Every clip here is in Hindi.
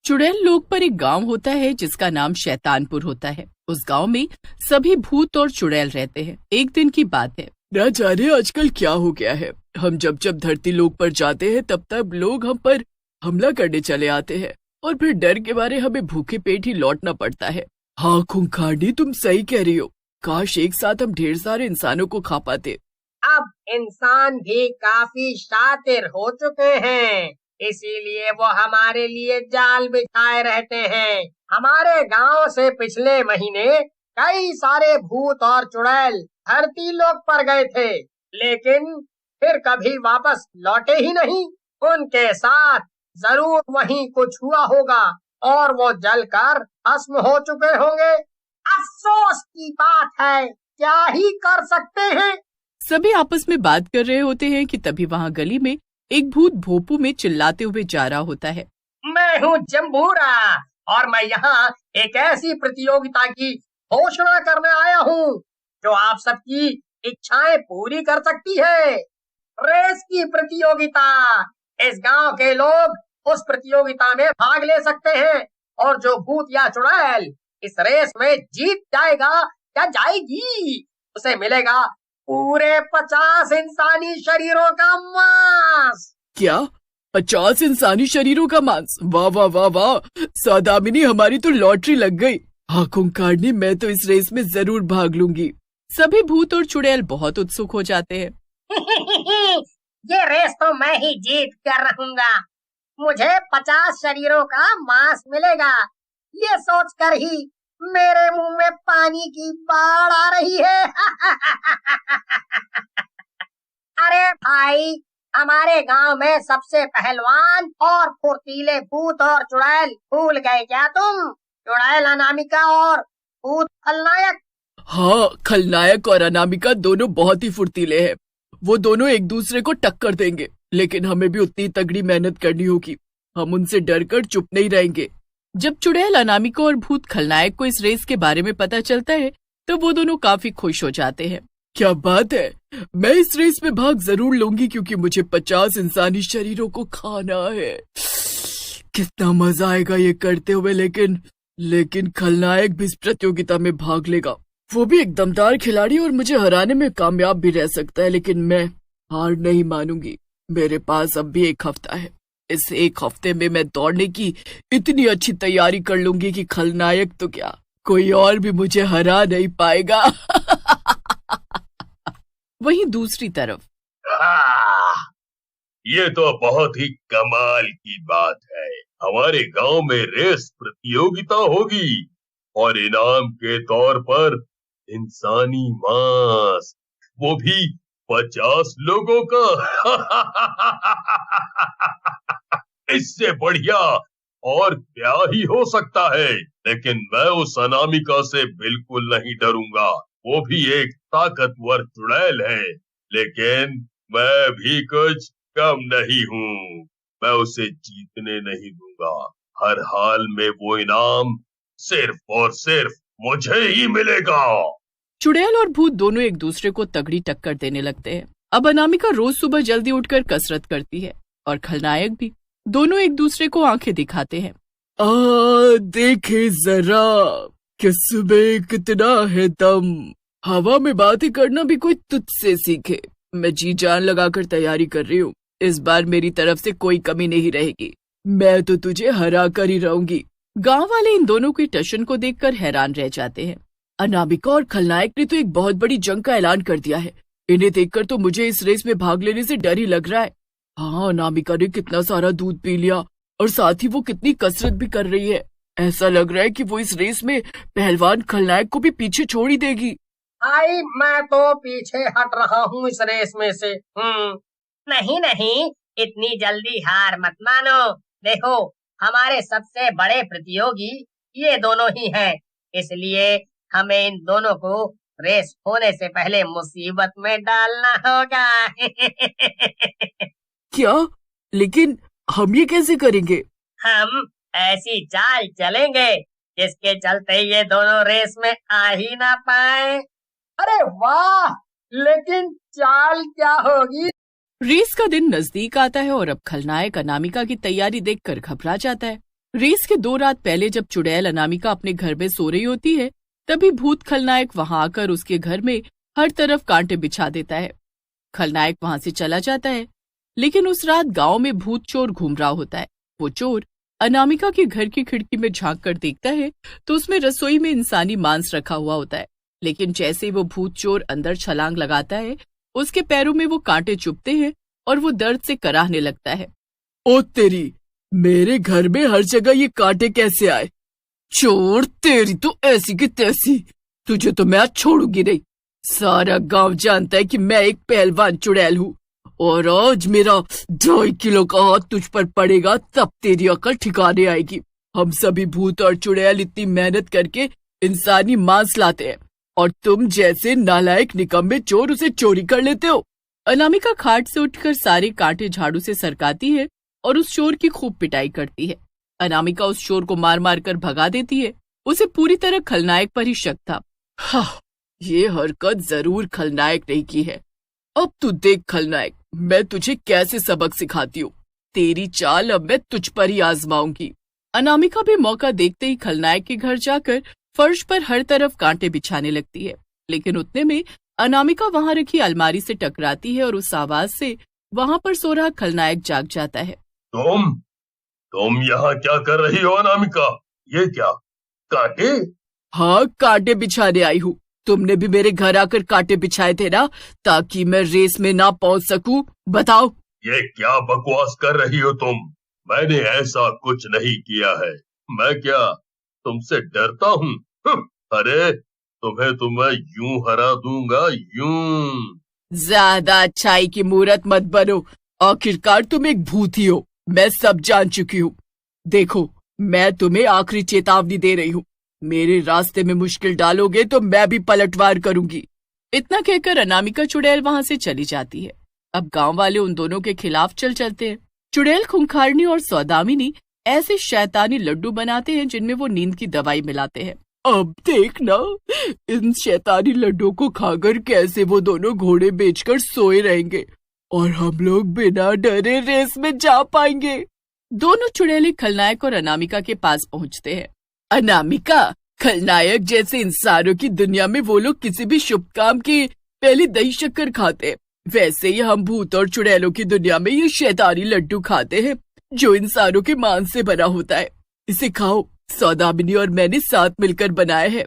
चुड़ैल लोक पर एक गांव होता है जिसका नाम शैतानपुर होता है। उस गांव में सभी भूत और चुड़ैल रहते हैं। एक दिन की बात है, न जाने आजकल क्या हो गया है। हम जब जब धरती लोक पर जाते हैं तब तब लोग हम पर हमला करने चले आते हैं और फिर डर के मारे हमें भूखे पेट ही लौटना पड़ता है। हाँ खूंखार, तुम सही कह रही हो। काश एक साथ हम ढेर सारे इंसानों को खा पाते। अब इंसान भी काफी शातिर हो चुके हैं, इसीलिए वो हमारे लिए जाल बिछाए रहते हैं। हमारे गांव से पिछले महीने कई सारे भूत और चुड़ैल धरती लोक पर गए थे, लेकिन फिर कभी वापस लौटे ही नहीं। उनके साथ जरूर वहीं कुछ हुआ होगा और वो जलकर भस्म हो चुके होंगे। अफसोस की बात है, क्या ही कर सकते हैं। सभी आपस में बात कर रहे होते हैं कि तभी वहाँ गली में एक भूत भोपू में चिल्लाते हुए जा रहा होता है। मैं हूँ जम्बूरा और मैं यहाँ एक ऐसी प्रतियोगिता की घोषणा करने आया हूँ जो आप सबकी इच्छाएं पूरी कर सकती है। रेस की प्रतियोगिता। इस गांव के लोग उस प्रतियोगिता में भाग ले सकते हैं और जो भूत या चुड़ैल इस रेस में जीत जाएगा या जाएगी, उसे मिलेगा पूरे 50 इंसानी शरीरों का मांस। क्या 50 इंसानी शरीरों का मांस? वाह वाह वाह वाह सौदामिनी, हमारी तो लॉटरी लग गई। हाँ खूंखारनी, मैं तो इस रेस में जरूर भाग लूंगी। सभी भूत और चुड़ैल बहुत उत्सुक हो जाते हैं। ये रेस तो मैं ही जीत कर रहूंगा। मुझे 50 शरीरों का मांस मिलेगा। ये सोचकर ही मेरे मुंह में पानी की बाढ़ आ रही है। अरे भाई, हमारे गांव में सबसे पहलवान और फुर्तीले भूत और चुड़ैल भूल गए क्या तुम? चुड़ैल अनामिका और भूत खलनायक। हाँ, खलनायक और अनामिका दोनों बहुत ही फुर्तीले हैं। वो दोनों एक दूसरे को टक्कर देंगे, लेकिन हमें भी उतनी तगड़ी मेहनत करनी होगी। हम उनसे डरकर चुप नहीं रहेंगे। जब चुड़ैल अनामिका और भूत खलनायक को इस रेस के बारे में पता चलता है तो वो दोनों काफी खुश हो जाते हैं। क्या बात है, मैं इस रेस में भाग जरूर लूंगी क्योंकि मुझे 50 इंसानी शरीरों को खाना है। कितना मजा आएगा ये करते हुए। लेकिन खलनायक भी इस प्रतियोगिता में भाग लेगा। वो भी एक दमदार खिलाड़ी और मुझे हराने में कामयाब भी रह सकता है, लेकिन मैं हार नहीं मानूंगी। मेरे पास अब भी एक हफ्ता है। इस एक हफ्ते में मैं दौड़ने की इतनी अच्छी तैयारी कर लूंगी कि खलनायक तो क्या, कोई और भी मुझे हरा नहीं पाएगा। वहीं दूसरी तरफ ये तो बहुत ही कमाल की बात है। हमारे गांव में रेस प्रतियोगिता होगी और इनाम के तौर पर इंसानी मांस, वो भी 50 लोगों का। इससे बढ़िया और क्या ही हो सकता है। लेकिन मैं उस अनामिका से बिल्कुल नहीं डरूंगा। वो भी एक ताकतवर चुड़ैल है, लेकिन मैं भी कुछ कम नहीं हूँ। मैं उसे जीतने नहीं दूंगा। हर हाल में वो इनाम सिर्फ और सिर्फ मुझे ही मिलेगा। चुड़ैल और भूत दोनों एक दूसरे को तगड़ी टक्कर देने लगते हैं। अब अनामिका रोज सुबह जल्दी उठकर कसरत करती है और खलनायक भी। दोनों एक दूसरे को आंखें दिखाते हैं। देखे जरा किसमें कितना है दम। हवा में बातें करना भी कोई तुझसे सीखे। मैं जी जान लगाकर तैयारी कर रही हूँ। इस बार मेरी तरफ से कोई कमी नहीं रहेगी। मैं तो तुझे हरा कर ही रहूंगी। गांव वाले इन दोनों की टशन को देखकर हैरान रह जाते हैं। अनामिका और खलनायक ने तो एक बहुत बड़ी जंग का ऐलान कर दिया है। इन्हें देखकर तो मुझे इस रेस में भाग लेने से डर ही लग रहा है। हाँ, अनामिका ने कितना सारा दूध पी लिया और साथ ही वो कितनी कसरत भी कर रही है। ऐसा लग रहा है कि वो इस रेस में पहलवान खलनायक को भी पीछे छोड़ ही देगी। भाई, मैं तो पीछे हट रहा हूँ इस रेस में से। नहीं, इतनी जल्दी हार मत मानो। देखो, हमारे सबसे बड़े प्रतियोगी ये दोनों ही हैं, इसलिए हमें इन दोनों को रेस होने से पहले मुसीबत में डालना होगा। क्या? लेकिन हम ये कैसे करेंगे? हम ऐसी चाल चलेंगे जिसके चलते ये दोनों रेस में आ ही ना पाए। अरे वाह, लेकिन चाल क्या होगी? रेस का दिन नजदीक आता है और अब खलनायक अनामिका की तैयारी देखकर घबरा जाता है। रेस के 2 रात पहले जब चुड़ैल अनामिका अपने घर में सो रही होती है, तभी भूत खलनायक वहां आकर उसके घर में हर तरफ कांटे बिछा देता है। खलनायक वहां से चला जाता है, लेकिन उस रात गांव में भूत चोर घूम रहा होता है। वो चोर अनामिका के घर की खिड़की में झांक कर देखता है तो उसमें रसोई में इंसानी मांस रखा हुआ होता है। लेकिन जैसे ही वो भूत चोर अंदर छलांग लगाता है, उसके पैरों में वो कांटे चुभते हैं और वो दर्द से कराहने लगता है। ओ तेरी, मेरे घर में हर जगह ये कांटे कैसे आए? चोर, तेरी तो ऐसी की तैसी, तुझे तो मैं आज छोड़ूंगी नहीं। सारा गांव जानता है कि मैं एक पहलवान चुड़ैल हूँ, और आज मेरा 2.5 किलो का हाथ तुझ पर पड़ेगा, तब तेरी अकल ठिकाने आएगी। हम सभी भूत और चुड़ैल इतनी मेहनत करके इंसानी मांस लाते हैं, और तुम जैसे नालायक निकम्मे चोर उसे चोरी कर लेते हो। अनामिका खाट से उठकर सारे कांटे झाड़ू से सरकाती है और उस चोर की खूब पिटाई करती है। अनामिका उस चोर को मार मार कर भगा देती है। उसे पूरी तरह खलनायक पर ही शक था। हाँ, ये हरकत जरूर खलनायक ने की है। अब तू देख खलनायक, मैं तुझे कैसे सबक सिखाती हूँ। तेरी चाल अब मैं तुझ पर ही आजमाऊंगी। अनामिका भी मौका देखते ही खलनायक के घर जाकर फर्श पर हर तरफ कांटे बिछाने लगती है। लेकिन उतने में अनामिका वहां रखी अलमारी से टकराती है और उस आवाज से वहां पर सो रहा खलनायक जाग जाता है। तुम यहाँ क्या कर रही हो अनामिका? ये क्या कांटे? हाँ, कांटे बिछाने आई हूँ। तुमने भी मेरे घर आकर कांटे बिछाए थे ना, ताकि मैं रेस में ना पहुँच सकूं। बताओ, ये क्या बकवास कर रही हो तुम? मैंने ऐसा कुछ नहीं किया है। मैं क्या तुमसे डरता हूँ? अरे तो मैं यूं हरा दूंगा, यूं। ज्यादा अच्छाई की मूरत मत बनो। आखिरकार तुम एक भूत ही हो, मैं सब जान चुकी हूँ। देखो, मैं तुम्हें आखिरी चेतावनी दे रही हूँ। मेरे रास्ते में मुश्किल डालोगे तो मैं भी पलटवार करूंगी। इतना कहकर अनामिका चुड़ैल वहां से चली जाती है। अब गांव वाले उन दोनों के खिलाफ चल चलते हैं। चुड़ैल खूंखारनी और सौदामिनी ऐसे शैतानी लड्डू बनाते हैं जिनमें वो नींद की दवाई मिलाते हैं। अब देखना, इन शैतानी लड्डू को खाकर कैसे वो दोनों घोड़े बेचकर सोए रहेंगे, और हम लोग बिना डरे रेस में जा पाएंगे। दोनों चुड़ैले खलनायक और अनामिका के पास पहुंचते हैं। अनामिका, खलनायक जैसे इंसानों की दुनिया में वो लोग किसी भी शुभ काम के पहले दही शक्कर खाते हैं, वैसे ही हम भूत और चुड़ैलों की दुनिया में ये शैतानी लड्डू खाते हैं जो इंसानों के मांस से बना होता है। इसे खाओ, सौदामिनी और मैंने साथ मिलकर बनाया है।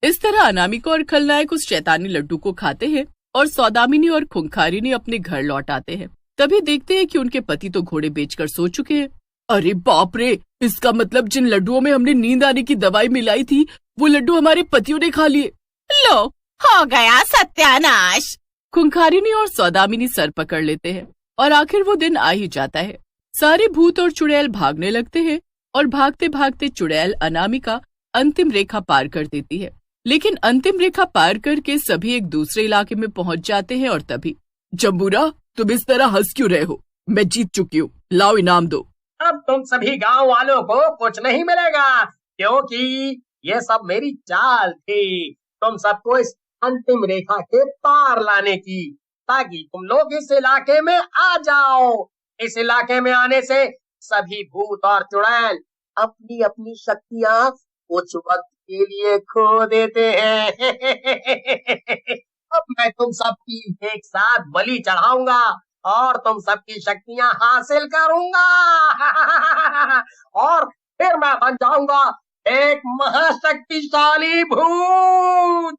इस तरह अनामिका और खलनायक उस शैतानी लड्डू को खाते हैं और सौदामिनी और खूंखारिनी अपने घर लौट आते हैं। तभी देखते हैं कि उनके पति तो घोड़े बेचकर सो चुके हैं। अरे बाप रे, इसका मतलब जिन लड्डुओं में हमने नींद आने की दवाई मिलाई थी, वो लड्डू हमारे पतियों ने खा लिए। लो, हो गया सत्यानाश। खूंखारिनी और सौदामिनी सर पकड़ लेते हैं और आखिर वो दिन आ ही जाता है। सारे भूत और चुड़ैल भागने लगते हैं और भागते भागते चुड़ैल अनामिका अंतिम रेखा पार कर देती है। लेकिन अंतिम रेखा पार करके सभी एक दूसरे इलाके में पहुंच जाते हैं। और तभी, जम्बूरा, तुम इस तरह हंस क्यों रहे हो? मैं जीत चुकी हूँ, लाओ इनाम दो। अब तुम सभी गांव वालों को कुछ नहीं मिलेगा, क्योंकि ये सब मेरी चाल थी, तुम सबको इस अंतिम रेखा के पार लाने की, ताकि तुम लोग इस इलाके में आ जाओ। इस इलाके में आने से सभी भूत और चुड़ैल अपनी अपनी शक्तियां कुछ वक्त के लिए खो देते हैं। अब मैं तुम सबकी एक साथ बलि चढ़ाऊंगा और तुम सबकी शक्तियां हासिल करूंगा। और फिर मैं बन जाऊंगा एक महाशक्तिशाली भूत।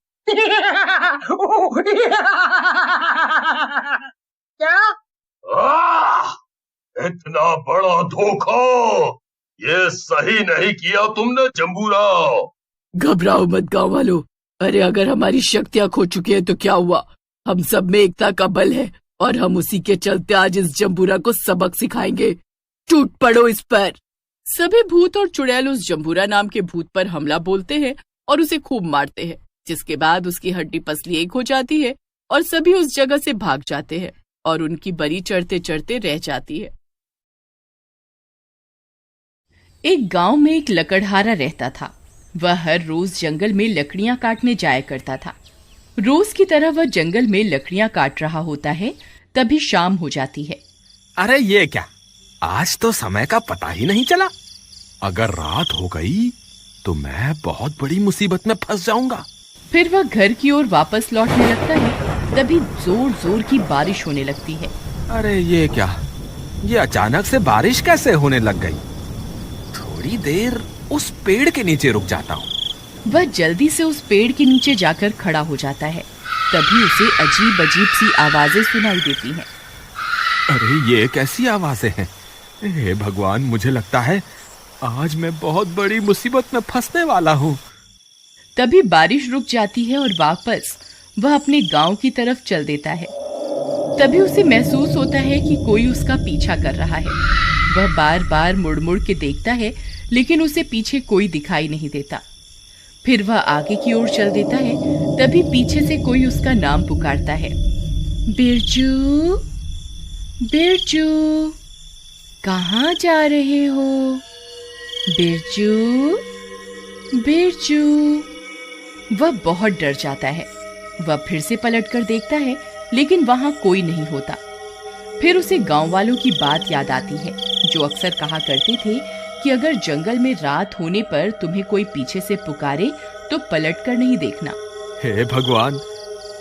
क्या? इतना बड़ा धोखा! ये सही नहीं किया तुमने जम्बूरा। घबराओ मत गाँव वालों। अरे अगर हमारी शक्तियां खो चुकी है तो क्या हुआ? हम सब में एकता का बल है और हम उसी के चलते आज इस जम्बूरा को सबक सिखाएंगे। टूट पड़ो इस पर। सभी भूत और चुड़ैल उस जम्बूरा नाम के भूत पर हमला बोलते हैं और उसे खूब मारते हैं, जिसके बाद उसकी हड्डी पसली एक हो जाती है और सभी उस जगह से भाग जाते हैं और उनकी बलि चढ़ते चढ़ते रह जाती है। एक गांव में एक लकड़हारा रहता था। वह हर रोज जंगल में लकड़ियां काटने जाया करता था। रोज की तरह वह जंगल में लकड़ियां काट रहा होता है, तभी शाम हो जाती है। अरे ये क्या, आज तो समय का पता ही नहीं चला। अगर रात हो गई तो मैं बहुत बड़ी मुसीबत में फंस जाऊंगा। फिर वह घर की ओर वापस लौटने लगता है। तभी जोर जोर की बारिश होने लगती है। अरे ये क्या, ये अचानक से बारिश कैसे होने लग गई? थोड़ी देर उस पेड़ के नीचे रुक जाता हूँ। वह जल्दी से उस पेड़ के नीचे जाकर खड़ा हो जाता है। तभी उसे अजीब अजीब सी आवाजें सुनाई देती हैं। अरे ये कैसी आवाजें हैं? हे भगवान, मुझे लगता है आज मैं बहुत बड़ी मुसीबत में फंसने वाला हूँ। तभी बारिश रुक जाती है और वापस वह अपने गांव की तरफ चल देता है। तभी उसे महसूस होता है कि कोई उसका पीछा कर रहा है। वह बार बार मुड़ मुड़ के देखता है, लेकिन उसे पीछे कोई दिखाई नहीं देता। फिर वह आगे की ओर चल देता है। तभी पीछे से कोई उसका नाम पुकारता है। बिरजू, बिरजू, कहाँ जा रहे हो? बिरजू, बिरजू। वह बहुत डर जाता है। वह फिर से पलटकर देखता है, लेकिन वहां कोई नहीं होता। फिर उसे गांव वालों की बात याद आती है, जो अक्सर कहा करते थे कि अगर जंगल में रात होने पर तुम्हें कोई पीछे से पुकारे तो पलटकर नहीं देखना। हे भगवान,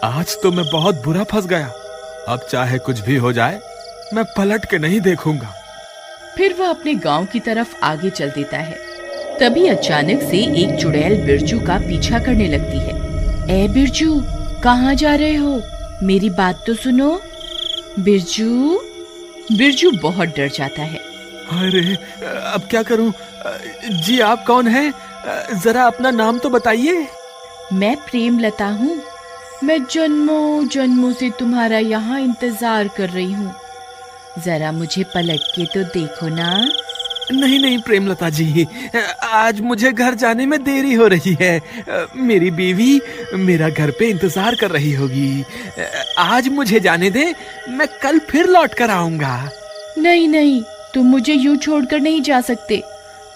आज तो मैं बहुत बुरा फंस गया। अब चाहे कुछ भी हो जाए, मैं पलट के नहीं देखूंगा। फिर वह अपने गांव की तरफ आगे चल देता है। तभी अचानक से एक चुड़ैल बिरजू का पीछा करने लगती है। ए बिरजू, कहाँ जा रहे हो? मेरी बात तो सुनो। बिरजू। बिरजू बहुत डर जाता है। अरे अब क्या करूं? जी आप कौन हैं? जरा अपना नाम तो बताइए। मैं प्रेमलता हूँ। मैं जन्मों जन्मों से तुम्हारा यहाँ इंतजार कर रही हूँ। जरा मुझे पलट के तो देखो ना। नहीं नहीं प्रेमलता जी, आज मुझे घर जाने में देरी हो रही है। मेरी बीवी मेरा घर पे इंतजार कर रही होगी। आज मुझे जाने दे, मैं कल फिर लौट कर आऊंगा। नहीं नहीं, तुम मुझे यूं छोड़कर नहीं जा सकते।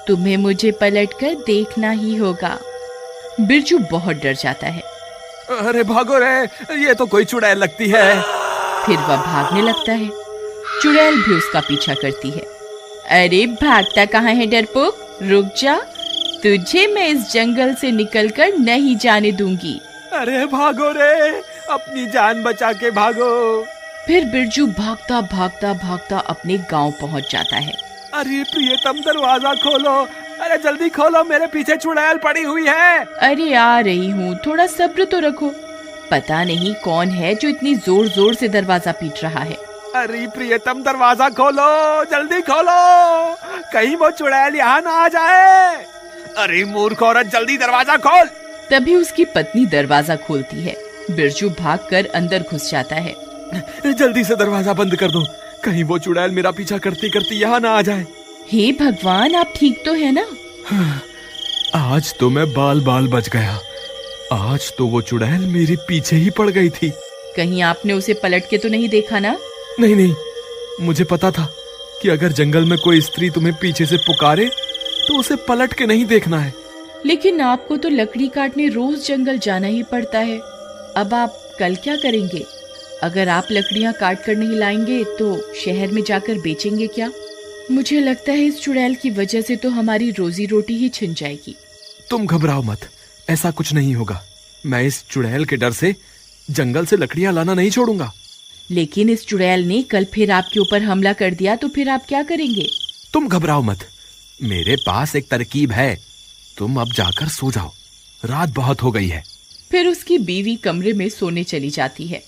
तुम्हें मुझे पलटकर देखना ही होगा। बिरजू बहुत डर जाता है। अरे भागो रे, ये तो कोई चुड़ैल लगती है। फिर वह भागने लगता है। चुड़ैल भी उसका पीछा करती है। अरे भागता कहाँ है डरपोक? रुक जा, तुझे मैं इस जंगल से निकलकर नहीं जाने दूंगी। अरे भागो रे, अपनी जान बचा के भागो। फिर बिरजू भागता भागता भागता अपने गांव पहुंच जाता है। अरे प्रियतम, दरवाजा खोलो। अरे जल्दी खोलो, मेरे पीछे चुड़ैल पड़ी हुई है। अरे आ रही हूँ, थोड़ा सब्र तो रखो। पता नहीं कौन है जो इतनी जोर जोर से दरवाजा पीट रहा है। अरे प्रियतम, दरवाजा खोलो, जल्दी खोलो, कहीं वो चुड़ैल यहाँ ना आ जाए। अरे मूर्ख औरत, जल्दी दरवाजा खोल। तभी उसकी पत्नी दरवाजा खोलती है। बिरजू भागकर अंदर घुस जाता है। जल्दी से दरवाजा बंद कर दो, कहीं वो चुड़ैल मेरा पीछा करती करती यहाँ ना आ जाए। हे भगवान, आप ठीक तो है ना? आज तो मैं बाल बाल बच गया। आज तो वो चुड़ैल मेरे पीछे ही पड़ गई थी। कहीं आपने उसे पलट के तो नहीं देखा ना? नहीं नहीं, मुझे पता था कि अगर जंगल में कोई स्त्री तुम्हें पीछे से पुकारे तो उसे पलट के नहीं देखना है। लेकिन आपको तो लकड़ी काटने रोज जंगल जाना ही पड़ता है। अब आप कल क्या करेंगे? अगर आप लकड़ियां काट कर नहीं लाएंगे तो शहर में जाकर बेचेंगे क्या? मुझे लगता है इस चुड़ैल की वजह से तो हमारी रोजी रोटी ही छिन जाएगी। तुम घबराओ मत, ऐसा कुछ नहीं होगा। मैं इस चुड़ैल के डर से जंगल से लकड़ियां लाना नहीं छोड़ूंगा। लेकिन इस चुड़ैल ने कल फिर आपके ऊपर हमला कर दिया तो फिर आप क्या करेंगे? तुम घबराओ मत, मेरे पास एक तरकीब है। तुम अब जाकर सो जाओ, रात बहुत हो गई है। फिर उसकी बीवी कमरे में सोने चली जाती है।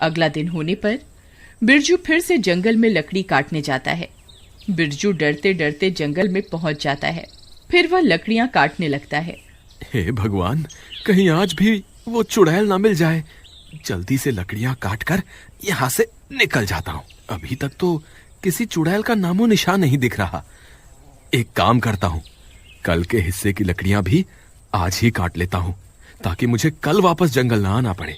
अगला दिन होने पर बिरजू फिर से जंगल में लकड़ी काटने जाता है। बिरजू डरते डरते जंगल में पहुंच जाता है। फिर वह लकड़ियां काटने लगता है। हे भगवान, कहीं आज भी वो चुड़ैल ना मिल जाए। जल्दी से लकड़ियां काटकर यहाँ से निकल जाता हूँ। अभी तक तो किसी चुड़ैल का नामो निशान नहीं दिख रहा। एक काम करता हूँ, कल के हिस्से की लकड़ियां भी आज ही काट लेता हूँ, ताकि मुझे कल वापस जंगल ना आना पड़े।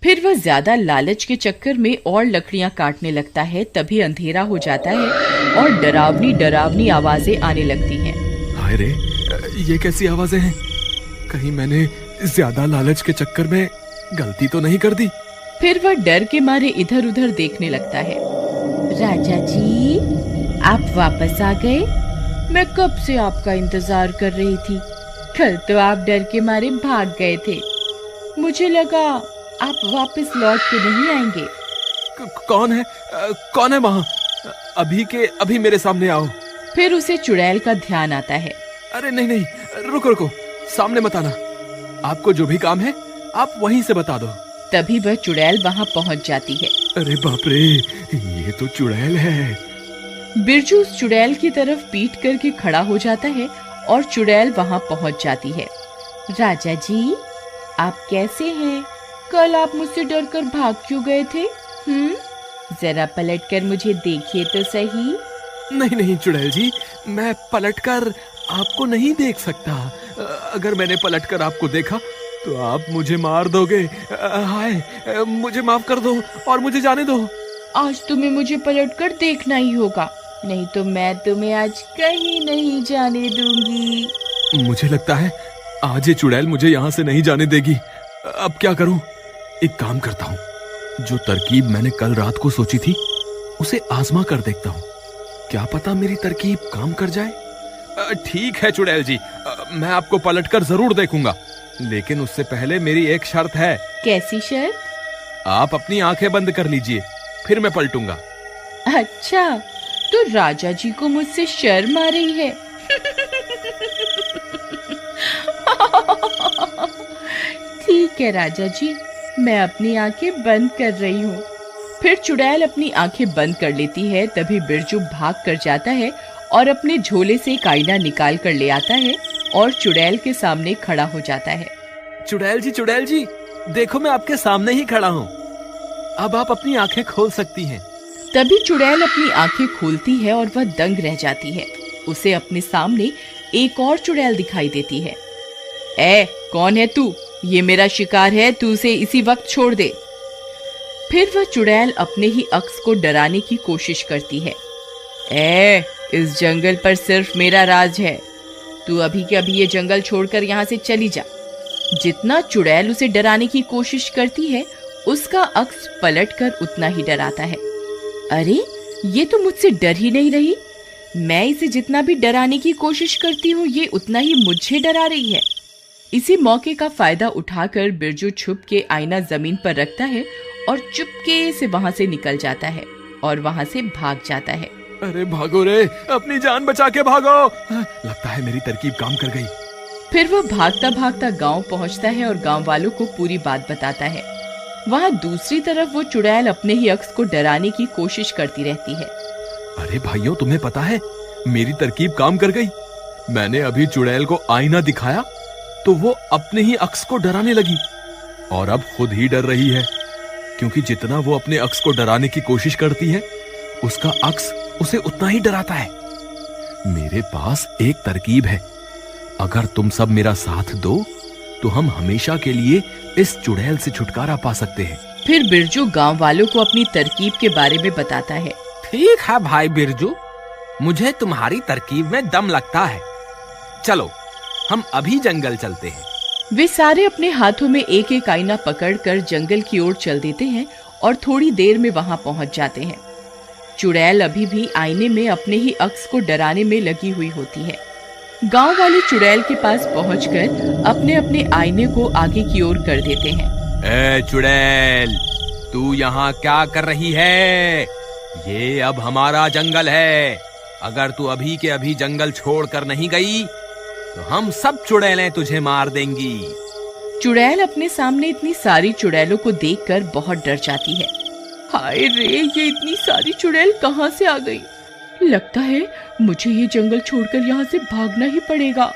फिर वह ज्यादा लालच के चक्कर में और लकड़ियां काटने लगता है। तभी अंधेरा हो जाता है और डरावनी डरावनी आवाजें आने लगती हैं। हाय रे, ये कैसी आवाजें हैं? कहीं मैंने ज्यादा लालच के चक्कर में गलती तो नहीं कर दी? फिर वह डर के मारे इधर उधर देखने लगता है। राजा जी, आप वापस आ गए? मैं कब से आपका इंतजार कर रही थी। कल तो आप डर के मारे भाग गए थे। मुझे लगा आप वापस लौट के नहीं आएंगे। कौन है वहाँ? अभी के अभी मेरे सामने आओ। फिर उसे चुड़ैल का ध्यान आता है। अरे नहीं, रुको, सामने मत आना। आपको जो भी काम है आप वहीं से बता दो। तभी वह चुड़ैल वहाँ पहुँच जाती है। अरे बाप रे, ये तो चुड़ैल है। बिरजू उस चुड़ैल की तरफ पीठ करके खड़ा हो जाता है और चुड़ैल वहाँ पहुँच जाती है। राजा जी, आप कैसे हैं? कल आप मुझसे डरकर भाग क्यों गए थे? जरा पलटकर मुझे देखिए तो सही। नहीं चुड़ैल जी, मैं पलटकर आपको नहीं देख सकता। अगर मैंने पलटकर आपको देखा तो आप मुझे मार दोगे। हाय, मुझे माफ कर दो और मुझे जाने दो। आज तुम्हें मुझे पलटकर देखना ही होगा, नहीं तो मैं तुम्हें आज कहीं नहीं जाने दूंगी। मुझे लगता है आज ये चुड़ैल मुझे यहाँ से नहीं जाने देगी। अब क्या करूं? एक काम करता हूँ, जो तरकीब मैंने कल रात को सोची थी उसे आजमा कर देखता हूँ। क्या पता मेरी तरकीब काम कर जाए। ठीक है चुड़ैल जी, मैं आपको पलटकर जरूर देखूंगा, लेकिन उससे पहले मेरी एक शर्त है। कैसी शर्त? आप अपनी आंखें बंद कर लीजिए, फिर मैं पलटूंगा। अच्छा, तो राजा जी को मुझसे शर्म आ रही है। ठीक है राजा जी, मैं अपनी आंखें बंद कर रही हूँ। फिर चुड़ैल अपनी आंखें बंद कर लेती है। तभी बिरजू भाग कर जाता है और अपने झोले से एक आईना निकाल कर ले आता है और चुड़ैल के सामने खड़ा हो जाता है। चुड़ैल जी, देखो मैं आपके सामने ही खड़ा हूँ। अब आप अपनी आंखें खोल सकती हैं। तभी चुड़ैल अपनी आंखें खोलती है और वह दंग रह जाती है। उसे अपने सामने एक और चुड़ैल दिखाई देती है। कौन है तू? ये मेरा शिकार है, तू उसे इसी वक्त छोड़ दे। फिर वह चुड़ैल अपने ही अक्स को डराने की कोशिश करती है। इस जंगल पर सिर्फ मेरा राज है, तू अभी के अभी ये जंगल छोड़कर यहाँ से चली जा। जितना चुड़ैल उसे डराने की कोशिश करती है, उसका अक्स पलटकर उतना ही डराता है। अरे, ये तो मुझसे डर ही नहीं रही। मैं इसे जितना भी डराने की कोशिश करती हूँ, ये उतना ही मुझे डरा रही है। इसी मौके का फायदा उठाकर बिरजू छुप के आईना जमीन पर रखता है और चुपके से वहाँ से निकल जाता है और वहाँ से भाग जाता है। अरे भागो रे, अपनी जान बचा के भागो। लगता है मेरी तरकीब काम कर गई। फिर वह भागता भागता गांव पहुँचता है और गांव वालों को पूरी बात बताता है। वहाँ दूसरी तरफ वो चुड़ैल अपने ही अक्स को डराने की कोशिश करती रहती है। अरे भाइयों, तुम्हें पता है मेरी तरकीब काम कर गई। मैंने अभी चुड़ैल को आईना दिखाया तो वो अपने ही अक्स को डराने लगी और अब खुद ही डर रही है, क्योंकि जितना वो अपने अक्स को डराने की कोशिश करती है, उसका अक्स उसे उतना ही डराता है। मेरे पास एक तरकीब है, अगर तुम सब मेरा साथ दो तो हम हमेशा के लिए इस चुड़ैल से छुटकारा पा सकते हैं। फिर बिरजू गांव वालों को अपनी तरकीब के बारे में बताता है। ठीक है भाई बिरजू, मुझे तुम्हारी तरकीब में दम लगता है। चलो हम अभी जंगल चलते हैं। वे सारे अपने हाथों में एक एक आईना पकड़कर जंगल की ओर चल देते हैं और थोड़ी देर में वहां पहुंच जाते हैं। चुड़ैल अभी भी आईने में अपने ही अक्स को डराने में लगी हुई होती है। गांव वाले चुड़ैल के पास पहुंचकर अपने अपने आईने को आगे की ओर कर देते हैं। चुड़ैल, तू यहाँ क्या कर रही है? ये अब हमारा जंगल है। अगर तू अभी के अभी जंगल छोड़कर नहीं गई तो हम सब चुड़ैलें तुझे मार देंगी। चुड़ैल अपने सामने इतनी सारी चुड़ैलों को देखकर बहुत डर जाती है। हाय रे, ये इतनी सारी चुड़ैल कहाँ से आ गई? लगता है मुझे ये जंगल छोड़कर यहाँ से भागना ही पड़ेगा।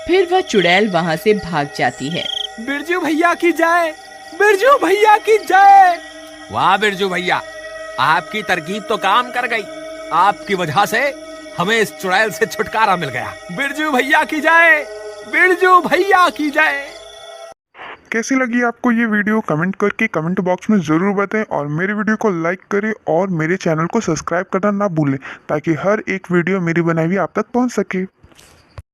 फिर वह चुड़ैल वहाँ से भाग जाती है। बिरजू भैया की जय, बिरजू भैया की जय। वाह बिरजू भैया, आपकी तरकीब तो काम कर गई। आपकी वजह से हमें इस चुड़ैल से छुटकारा मिल गया। बिरजू भैया की जय, बिरजू भैया की जय। कैसी लगी आपको ये वीडियो कमेंट करके कमेंट बॉक्स में ज़रूर बताएं और मेरे वीडियो को लाइक करें और मेरे चैनल को सब्सक्राइब करना ना भूलें ताकि हर एक वीडियो मेरी बनाई हुई आप तक पहुंच सके।